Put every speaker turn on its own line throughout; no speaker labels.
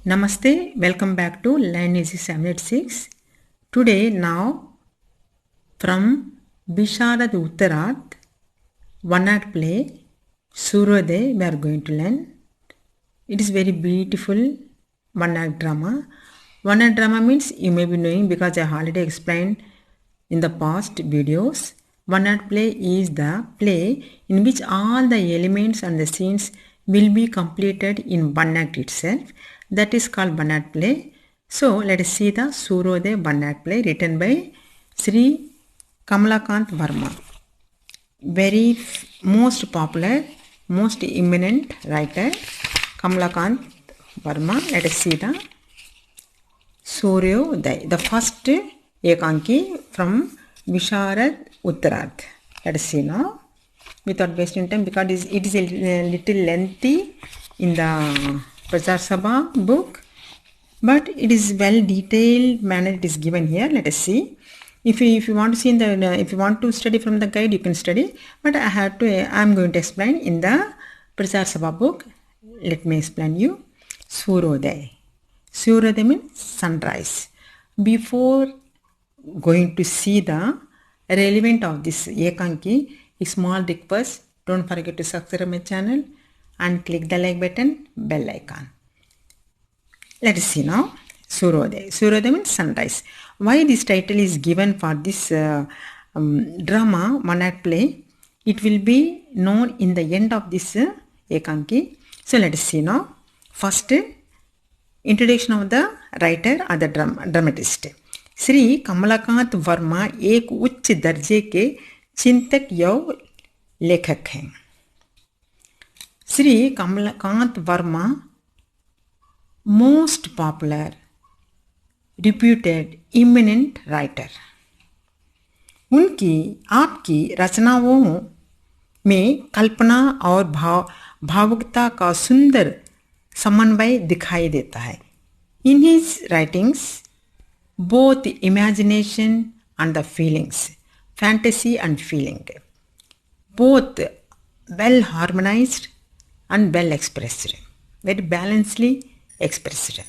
Namaste, welcome back to Learn Easy 786. Today, now from Bisharad Uttarad, one act play, Suryodaya, we are going to learn. It is very beautiful one act drama. One act drama means you may be knowing because I already explained in the past videos. One act play is the play in which all the elements and the scenes will be completed in one act itself. That is called one act play. So let us see the Suryodaya one act play written by Sri Kamalakant Varma. Very most popular, most eminent writer Kamalakant Varma. Let us see the Suryodaya, the first Ekanki from Bisharad Uttarad. Let us see now, without wasting time, because it is a little lengthy in the Prachar Sabha book, but it is well detailed manner it is given here. Let us see. If you want to see in the if you want to study from the guide, you can study, but I am going to explain in the Prachar Sabha book. Let me explain you. Suryodaya. Suryodaya means sunrise. Before going to see the relevant of this Ekanki, a small request, don't forget to subscribe my channel and click the like button, bell icon. Let us see now. Suryodaya. Suryodaya means sunrise. Why this title is given for this drama, one act play? It will be known in the end of this Ekanki. So let us see now. First, introduction of the writer or the dramatist. Shri Kamlakant Verma एक उच्च दर्जे के चिंतक एवं लेखक हैं. Shri Kamlakant Verma most popular reputed eminent writer. उनकी आपकी रचनाओं में कल्पना और भावुकता का सुंदर समन्वय दिखाई देता है. In his writings both imagination and the feelings, fantasy and feeling, both well harmonized and well expressed, very balancedly expressed.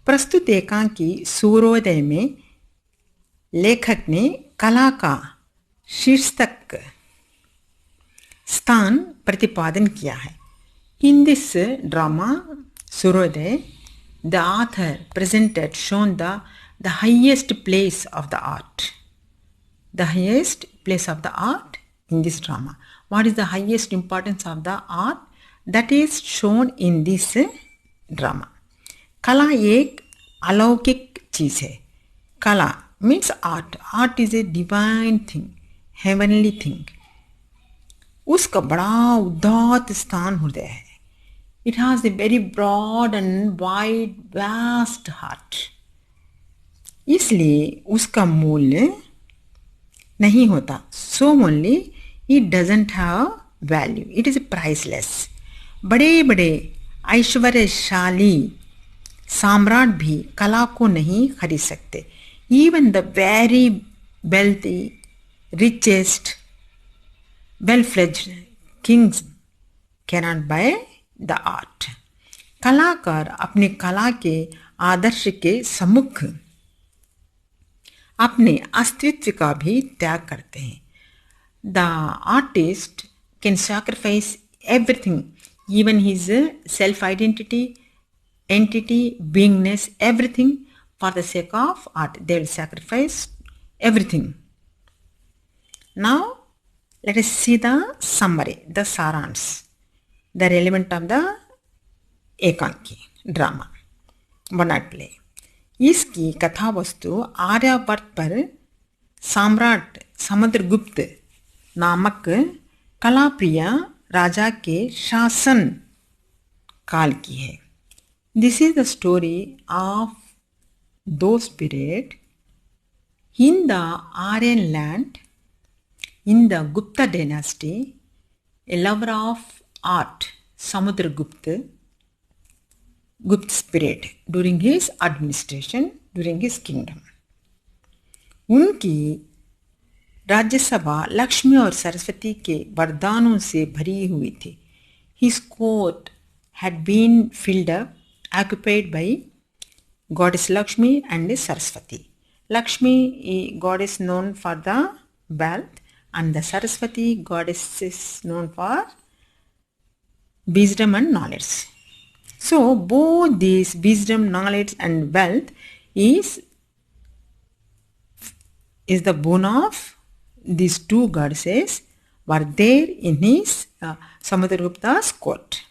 प्रस्तुत एकांकी सूर्योदय में लेखक ने कला का शीर्षक स्थान प्रतिपादन किया है. In this drama, Suryodaya, the author presented shown the highest place of the art. The highest place of the art in this drama. What is the highest importance of the art? That is shown in this drama. कला एक अलौकिक चीज़ है. कला means art. Art is a divine thing, heavenly thing. उसका बड़ा उदात्त स्थान हृदय है. It has a very broad and wide, vast heart. इसलिए उसका मूल्य नहीं होता. So only it doesn't have value. It is priceless. बड़े बड़े ऐश्वर्यशाली सम्राट भी कला को नहीं खरीद सकते. Even the very wealthy, richest, well-fledged kings cannot buy the art. कलाकार अपने कला के आदर्श के सम्मुख अपने अस्तित्व का भी त्याग करते हैं. The artist can sacrifice everything, even his self-identity, entity, beingness, everything for the sake of art. They will sacrifice everything. Now, let us see the summary, the saransh, the relevant of the एकांकी drama one act play. इसकी कथा वस्तु आर्यावर्त पर सम्राट समुद्रगुप्त नामक कलाप्रिय राजा के शासन काल की है. This is the story of those period in the Aryan land in the Gupta dynasty. A lover of art, Samudragupta, Gupta's period during his administration, during his kingdom. उनकी राज्यसभा लक्ष्मी और सरस्वती के वरदानों से भरी हुई थी. His court had been filled up occupied by goddess Lakshmi and Saraswati. Lakshmi goddess known for the wealth, and the Saraswati goddess is known for wisdom and knowledge. So both these wisdom, knowledge and wealth is the boon of these two goddesses were there in his Samudragupta's court.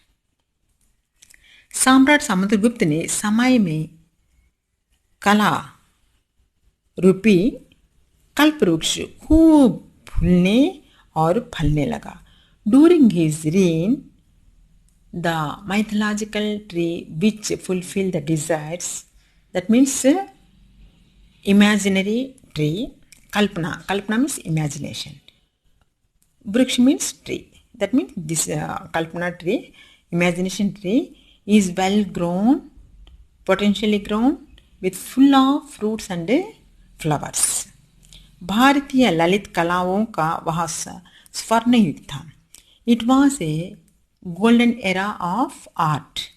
सम्राट समुद्रगुप्त ने समय में कला रूपी कल्पवृक्ष खूब फूलने और फलने लगा. During his reign, the mythological tree which fulfilled the desires, that means imaginary tree, kalpana means imagination, vriksha means tree, that means this kalpana tree, imagination tree is well grown, potentially grown with full of fruits and flowers. भारतीय ललित कलाओं का वह स्वर्ण युग था. It was a golden era of art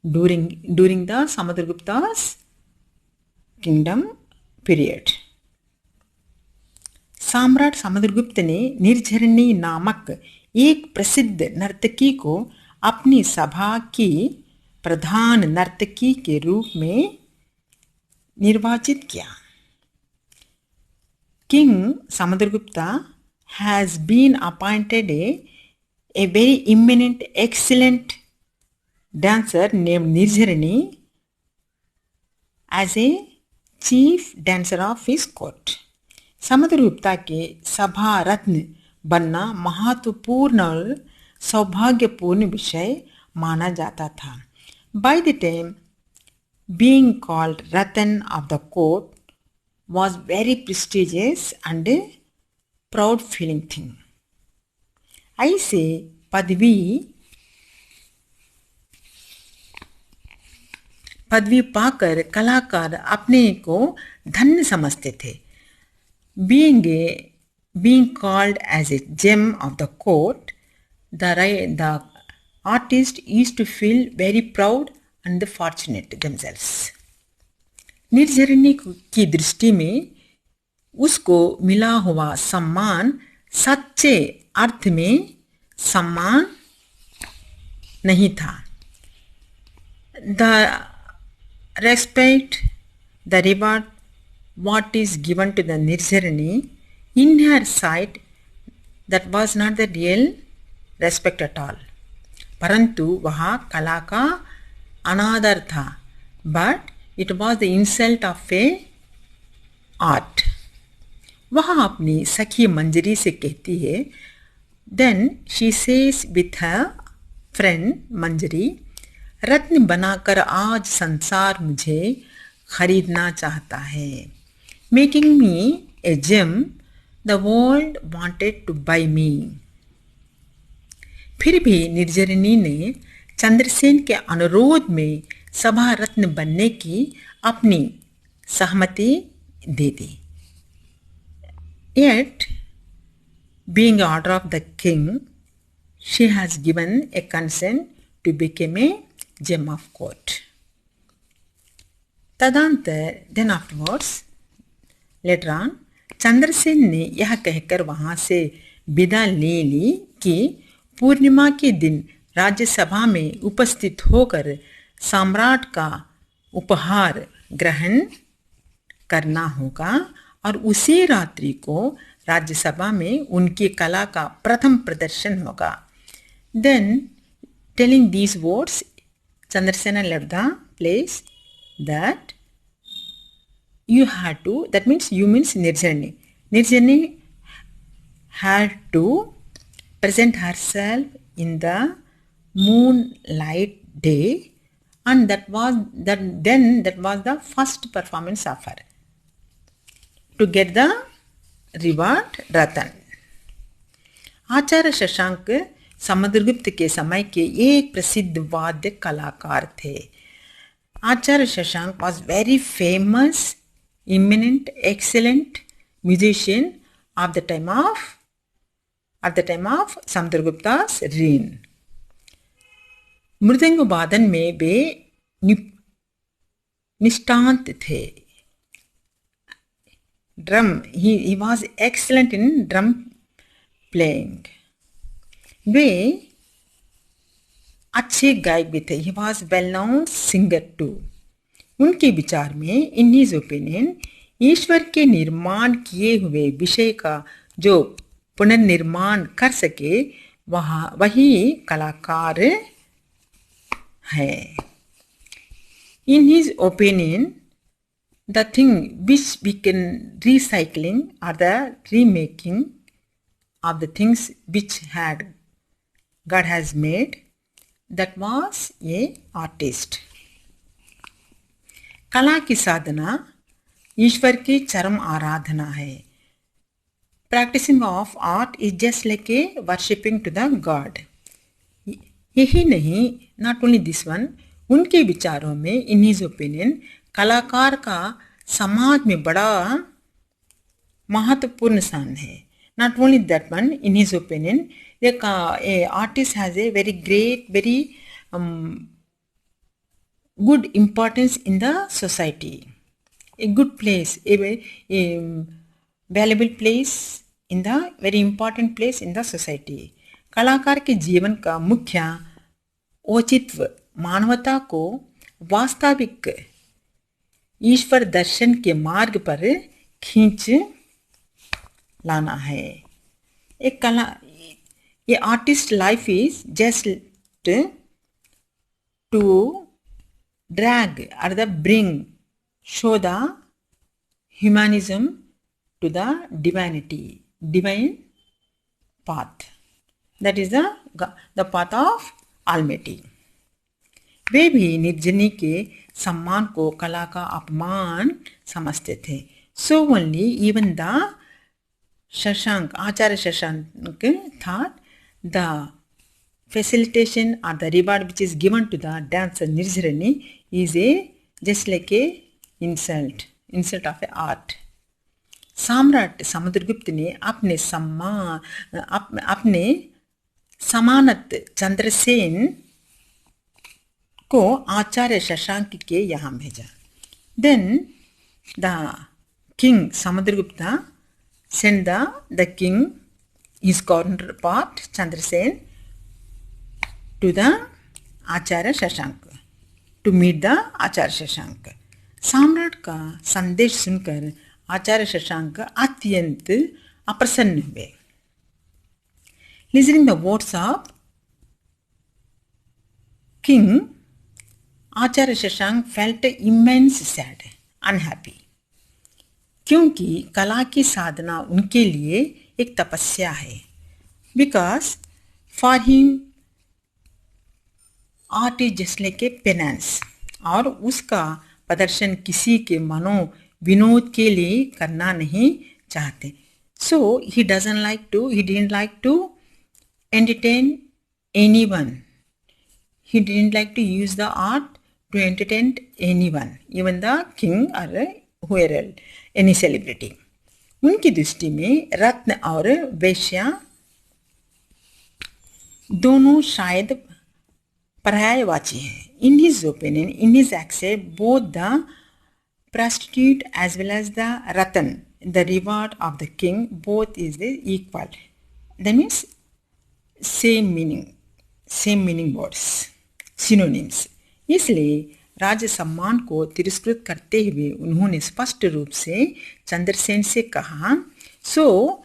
during the Samudragupta's kingdom period. सम्राट समुद्रगुप्त ने निर्झरिणी नामक एक प्रसिद्ध नर्तकी को अपनी सभा की प्रधान नर्तकी के रूप में निर्वाचित किया. King Samudragupta has been appointed a very eminent, excellent dancer named Nirjharini as a chief dancer of his court. Samudragupta के सभा रत्न बनना महत्वपूर्ण और सौभाग्यपूर्ण विषय माना जाता था. By the time, being called Ratan of the court was very prestigious and a proud feeling thing. ऐसे पदवी पाकर कलाकार अपने को धन्य समझते थे. Being called as a gem of the court, the artist used to feel very proud and fortunate themselves. निर्झरिणी की दृष्टि में उसको मिला हुआ सम्मान सच्चे अर्थ में सम्मान नहीं था. The respect, the reward, what is given to the Nirjharini, in her sight, that was not the real respect at all. परंतु वह कला का अनादर था. But it was the insult of a art. वह अपनी सखी मंजरी से कहती है, then she says with her friend मंजरी, रत्न बनाकर आज संसार मुझे खरीदना चाहता है. Making me a gem, the world wanted to buy me. फिर भी निर्झरिणी ने चंद्रसेन के अनुरोध में सभा रत्न बनने की अपनी सहमति दे दी. Yet, being the order of the king, she has given a consent to become a gem of court. तदंतर, then afterwards, later on, Chandrasen ने यह कहकर वहां से विदा ले ली कि पूर्णिमा के दिन राज्यसभा में उपस्थित होकर सम्राट का उपहार ग्रहण करना होगा और उसी रात्रि को राज्यसभा में उनकी कला का प्रथम प्रदर्शन होगा. Then, telling these words, Chandrasena left the place. That you had to, that means you means Nirjharini. Nirjharini had to present herself in the moonlight day, and that was the first performance of her to get the reward Ratan. आचार्य शशांक समुद्रगुप्त के समय के एक प्रसिद्ध वाद्य कलाकार थे. आचार्य Shashank was very famous, eminent, excellent musician at the time of Samudragupta's reign. मृदंग वादन में वे निष्ठांत थे. Drum, he was excellent in drum playing. वे अच्छे गायक भी थे. He was well known singer too. उनके विचार में, इन हिज ओपिनियन, ईश्वर के निर्माण किए हुए विषय का जो पुनर्निर्माण कर सके वही कलाकार है. In his opinion, the thing which we can recycling or the remaking of the things which had God has made, that was a artist. कला की साधना ईश्वर की चरम आराधना है. Practicing of art is just like a worshipping to the God. यही नहीं, not only this one, उनके विचारों में, in his opinion, कलाकार का समाज में बड़ा महत्वपूर्ण स्थान है. Not only that one, in his opinion, a artist has a very great, very good importance in the society. A good place, a valuable place in the very important place in the society. कलाकार के जीवन का मुख्य औचित्य मानवता को वास्तविक ईश्वर दर्शन के मार्ग पर खींच लाना है. एक कला, ये artist life is just to drag or the bring, show the humanism to the divine path. That is the path of Almighty. वे भी निर्जनी के सम्मान को कला का अपमान समझते थे. So only even the Shashank, Acharya Shashank thought the facilitation or the reward which is given to the dancer Nirjarani is just like a insult of a art. सम्राट समुद्रगुप्त ने अपने समानत चंद्रसेन को आचार्य शशांक के यहाँ भेजा. Then the king Samudragupta sent the king, his counterpart Chandrasen, to the Acharya Shashank to meet the आचार्य शशांक. सम्राट का संदेश सुनकर आचार्य शशांक अत्यंत अप्रसन्न हुए. Listening the words of king, Acharya Shashank felt immense sad, unhappy. क्योंकि कला की साधना उनके लिए एक तपस्या है. Because for him art is just like a penance, और उसका प्रदर्शन किसी के मनो विनोद के लिए करना नहीं चाहते. So he didn't like to entertain anyone. He didn't like to use the art to entertain anyone, even the king or whoever else, any celebrity. उनकी दृष्टि में रत्न और वेश्या दोनों शायद पर्यायवाची हैं. In his opinion, in his accept, both the prostitute as well as the ratan, the reward of the king, both is equal. That means same meaning words, synonyms. इसलिए राज्य सम्मान को तिरस्कृत करते हुए उन्होंने स्पष्ट रूप से चंद्रसेन से कहा. So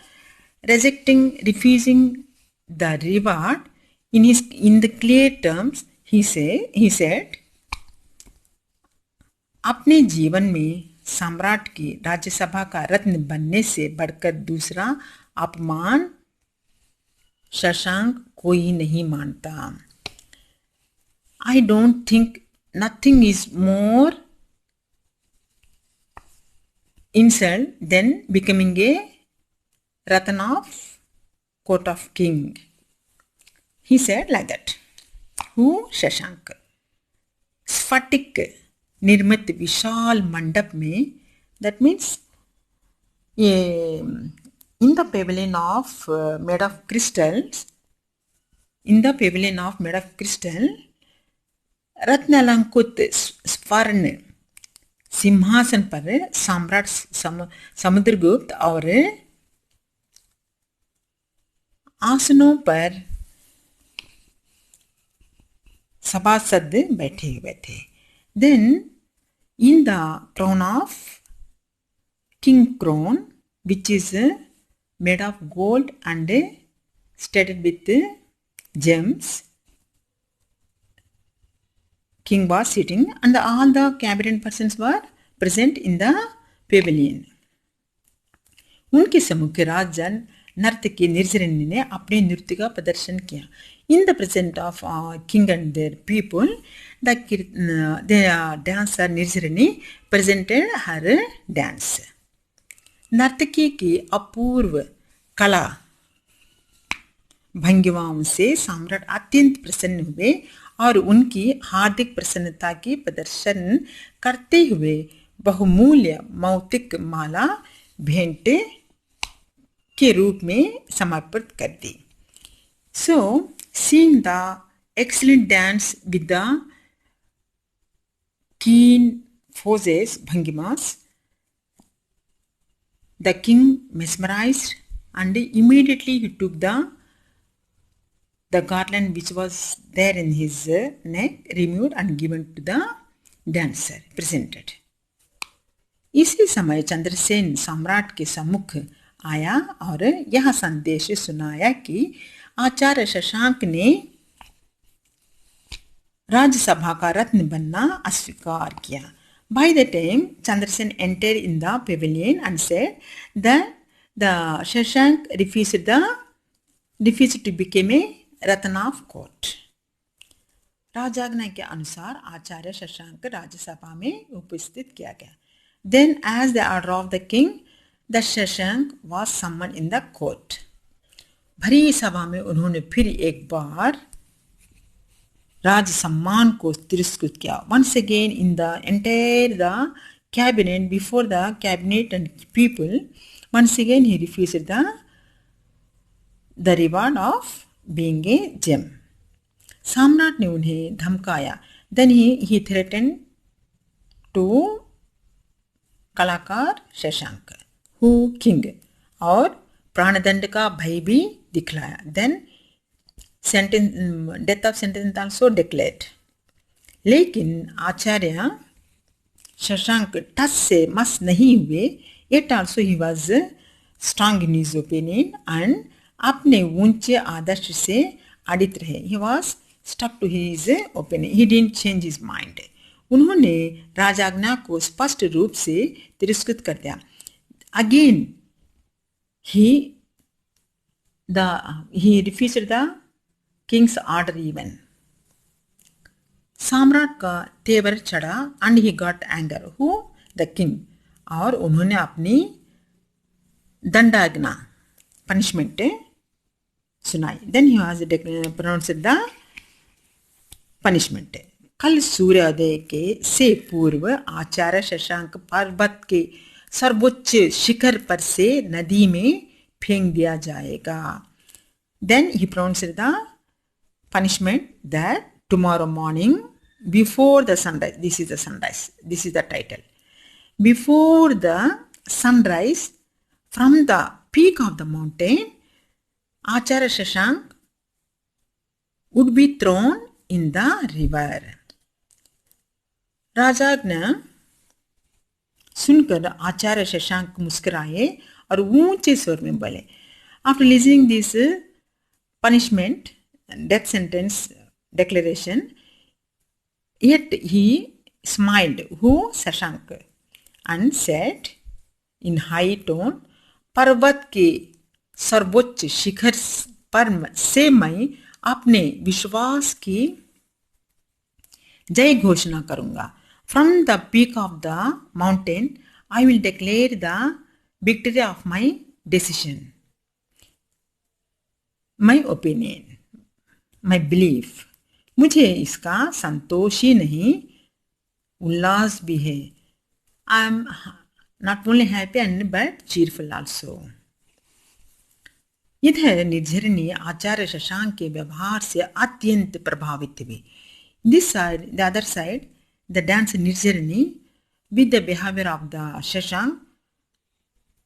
refusing the reward in the clear terms, he said, अपने जीवन में सम्राट की राज्यसभा का रत्न बनने से बढ़कर दूसरा अपमान शशांक कोई नहीं मानता. I don't think nothing is more insult than becoming a ratan of court of king. He said like that. Who? Shashank. स्फटिक निर्मित विशाल मंडप में, that means in the pavilion of made of crystals, रत्नालंकृत स्वर्ण सिंहासन पर सम्राट समुद्रगुप्त और आसनों पर सभासद बैठे हुए थे. Then in the crown of king crown, which is made of gold and studded with gems, king was sitting and all the cabinet persons were present in the pavilion. उनके सम्मुख राजन नर्तकी निर्जरनी ने अपने नृत्य का प्रदर्शन किया. In the presence of king and their people, the dancer निर्जरनी presented her dance. नर्तकी की अपूर्व कला भंगिमाओं से सम्राट अत्यंत प्रसन्न हुए और उनकी हार्दिक प्रसन्नता की प्रदर्शन करते हुए बहुमूल्य मौक्तिक माला भेंट के रूप में समर्पित कर दी. So, seeing the excellent dance with the keen poses bhangimas, the king mesmerized and immediately he took the garland which was there in his neck, removed and given to the dancer presented. इसी समय चंद्रसेन सम्राट के सम्मुख आया और यह संदेश सुनाया कि आचार्य शशांक ने राज्यसभा का रत्न बनना अस्वीकार किया. By the time Chandrasen entered in the pavilion and said that the Shashank refused to become a Ratna of court. राजाज्ञा के अनुसार आचार्य शशांक राज्यसभा में उपस्थित किया गया. Then, as the order of the king, the Shashank was summoned in the court. भरी सभा में उन्होंने फिर एक बार राज सम्मान को तिरस्कृत किया. Once again in the entire the cabinet, before the cabinet and people, once again he refused the reward of being a gem. सम्राट ने उन्हें धमकाया. Then he threatened to कलाकार शशांक who king और प्राणदंड का भय भी दिखलाया. Then death of sentence also declared. लेकिन आचार्य शशांक टस से मस नहीं हुए. Yet also he was strong in his opinion and अपने ऊंचे आदर्श से अडित रहे. He was stuck to his opinion. He didn't change his mind. उन्होंने राजाज्ञा को स्पष्ट रूप से तिरस्कृत कर दिया. Again he refused the king's order even. सम्राट का तेवर चढ़ा and he got anger. Who? The king. और उन्होंने अपनी दंडाज्ञा punishment सुनाई. Then he was pronounced the punishment. कल सूर्योदय के से पूर्व आचार्य शशांक पर्वत के सर्वोच्च शिखर पर से नदी में फेंक दिया जाएगा. Then he pronounced the punishment that tomorrow morning before the sunrise, this is the sunrise, this is the title, before the sunrise from the peak of the mountain, Acharya Shashank would be thrown in the river. राजाज्ञा सुनकर आचार्य शशांक मुस्कुराए और ऊंचे स्वर में बोले. After listening this punishment, death sentence declaration, yet he smiled. Who? Shashank, and said in high tone, पर्वत के सर्वोच्च शिखर पर से मैं अपने विश्वास की जय घोषणा करूंगा. From the peak of the mountain, I will declare the victory of my decision, my opinion, my belief. मुझे इसका संतोष ही नहीं उल्लास भी है. I am not only happy and but cheerful also. इधर निर्झरनी आचार्य शशांक के व्यवहार से अत्यंत प्रभावित हुई. This side, the other side, the dancer Nirjarani with the behavior of the Shashank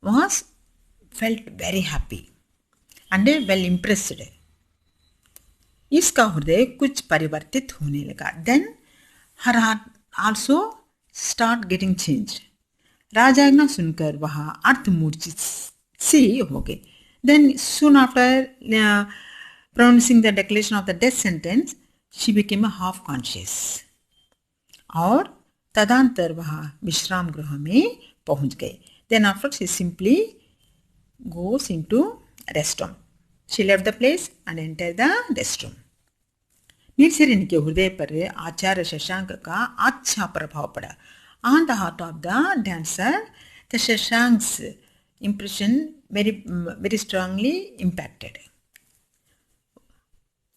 was felt very happy and well impressed. इसका हृदय कुछ परिवर्तित होने लगा. Then her heart also start getting changed. राजाज्ञा सुनकर वह अर्थमूर्छित सी हो गई. Then soon after pronouncing the declaration of the death sentence, she became a half conscious. और तदंतर वह विश्राम गृह में पहुंच गई. Then after she simply goes into restroom. She left the place and entered the restroom. निर्झरिणी के हृदय पर आचार्य शशांक का अच्छा प्रभाव पड़ा. On the heart of the dancer, the Shashank's impression very strongly impacted.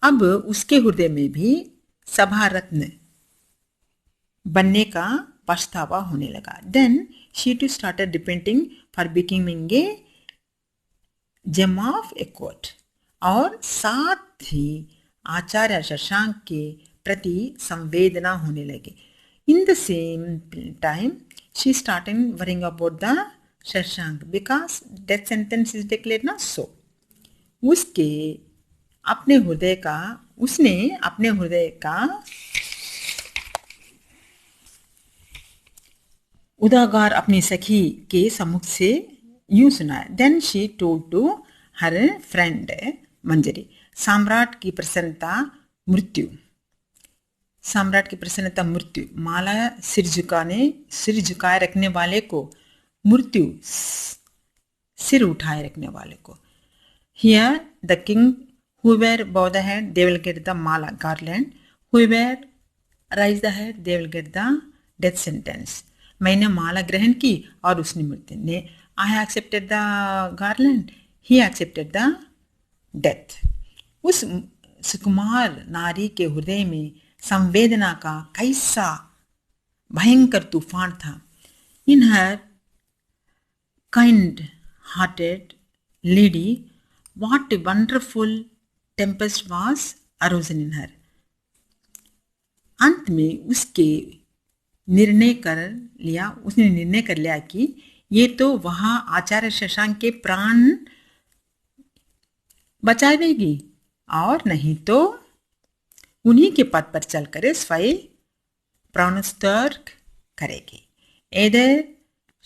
अब उसके हृदय में भी सभा रत्न बनने का पछतावा होने लगा. Then she too started repenting for becoming a gem of a court. और साथ ही आचार्य शशांक के प्रति संवेदना होने लगे. In the same time, she started worrying about the Shashank because death sentence is declared ना. So उसने अपने हृदय का उदागार अपनी सखी के सम्मुख से यूं सुनाया. Then she told to her friend मंजरी. सम्राट की प्रसन्नता मृत्यु. माला सिर झुकाए रखने वाले को मृत्यु सिर उठाए रखने वाले को. Here the king, whoever bow the head, they will get the mala garland. Whoever raise the head, they will get the death sentence. मैंने माला ग्रहण की और उसने मृत्यु ने. I accepted the garland. He accepted the death. उस सुकुमार नारी के हृदय में संवेदना का कैसा भयंकर तूफान था. In her kind-hearted lady, what a wonderful tempest was arisen in her. अंत में उसने निर्णय कर लिया कि ये तो वहाँ आचार्य शशांक के प्राण बचावेगी और नहीं तो उन्हीं के पद पर चलकर स्वयं प्राणत्याग करेगी. Either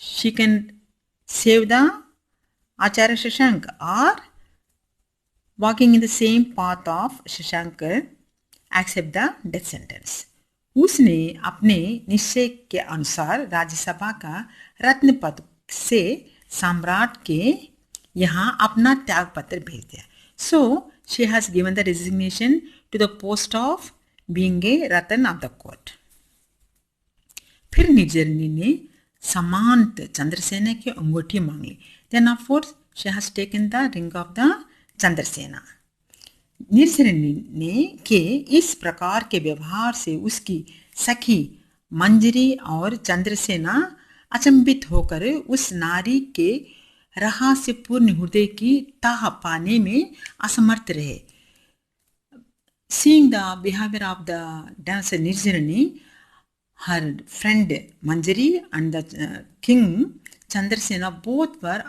she can save the Acharya Shashank or walking in the same path of Shashank accept the death sentence. उसने अपने निश्चय के अनुसार राज्यसभा का रत्न पद से सम्राट के यहाँ अपना त्याग पत्र भेज दिया. So she has given the resignation to the post of being a ratan of the court. फिर निर्झरिणी ने समांत चंद्रसेना की अंगूठी मांग ली. Then of course she has taken the ring of the Chandrasena. निर्झरिणी ने के इस प्रकार के व्यवहार से उसकी सखी मंजरी और चंद्रसेना अचंभित होकर उस नारी के रहस्यपूर्ण हृदय की ताह पाने में असमर्थ रहे. Seeing the behavior of the dancer Nirjarani, her friend Manjari and the king Chandrasena both were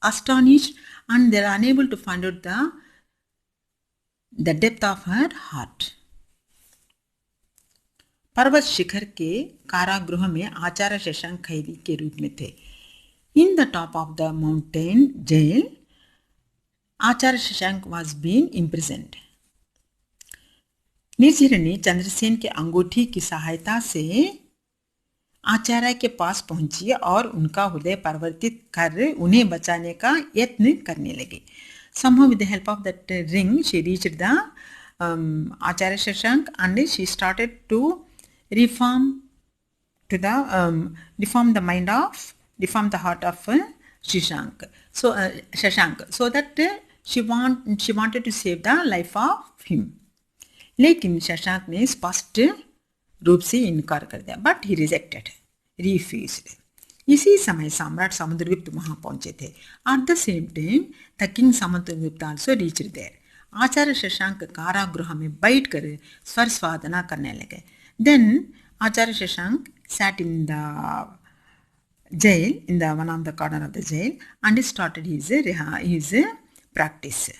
astonished and they are unable to find out the depth of her heart. पर्वत शिखर के कारागृह में आचार्य शशांक कैदी के रूप में थे. In the top of the mountain jail, Acharya Shashank was being imprisoned. निर्झरिणी Chandrasen के अंगूठी की सहायता से आचार्य के पास पहुंची और उनका हृदय परिवर्तित कर उन्हें बचाने का यत्न करने लगी. Somehow with the help of that ring, she reached the Acharya Shashank and she started to reform the heart of Shashank. So that she wanted to save the life of him. लेकिन शशांक ने स्पष्ट रूप से इनकार कर दिया. But he rejected, refused. इसी समय सम्राट समुद्रगुप्त वहां पहुंचे थे. At the same time the king Samudragupta also reached there. Acharya Shashank कारागृह में बैठकर स्वर स्वादना करने लगे. Then Acharya Shashank sat in the jail, in the one of the corner of the jail, and started his practice.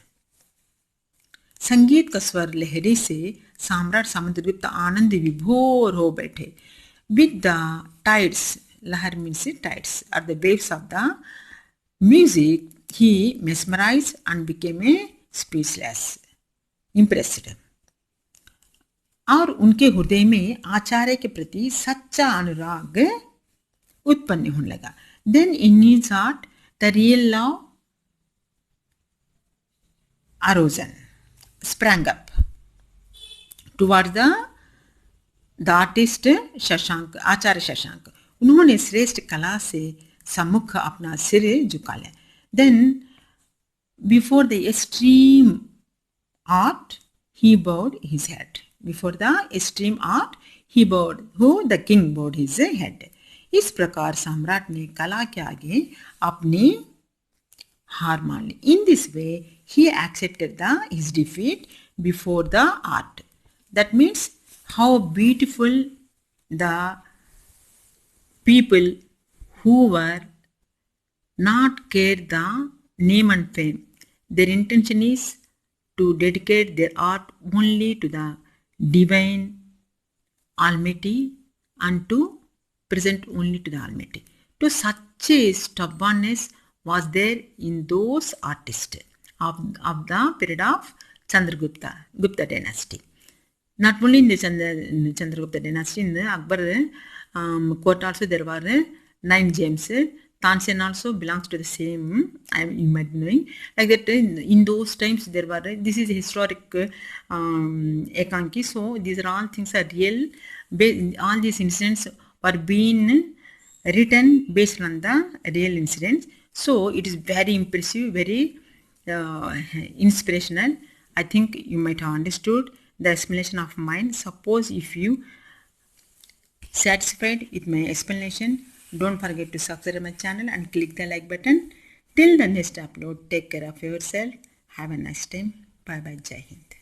संगीत का स्वर लहरी से सम्राट समुद्रगुप्त आनंद विभोर हो बैठे. With the tides, लहर means tides, or the waves of the music, he mesmerized and became a speechless, impressed. और उनके हृदय में आचार्य के प्रति सच्चा अनुराग उत्पन्न होने लगा. Then in his heart the real love arose, sprang up towards the artist Shashank, आचार्य शशांक. उन्होंने श्रेष्ठ कला से सम्मुख अपना सिर झुका लिया. Then before the extreme art he bowed his head. Before the extreme art he bowed, who the king bowed his head. इस प्रकार सम्राट ने कला के आगे अपनी हार मान ली. In this way he accepted his defeat before the art. That means how beautiful the people who were not care the name and fame. Their intention is to dedicate their art only to the divine Almighty and to present only to the Almighty. To such a stubbornness was there in those artists of the period of Gupta dynasty. Not only in the Chandragupta dynasty, in the Akbar court also there were 9 James. Tansen also belongs to the same, I am imagining. Like that, in those times there were, this is historic Ekanki, so these are all things are real. All these incidents were being written based on the real incidents. So it is very impressive, very inspirational. I think you might have understood the explanation of mine. Suppose if you satisfied with my explanation, don't forget to subscribe my channel and click the like button. Till the next upload, take care of yourself. Have a nice time. Bye bye. Jai Hind.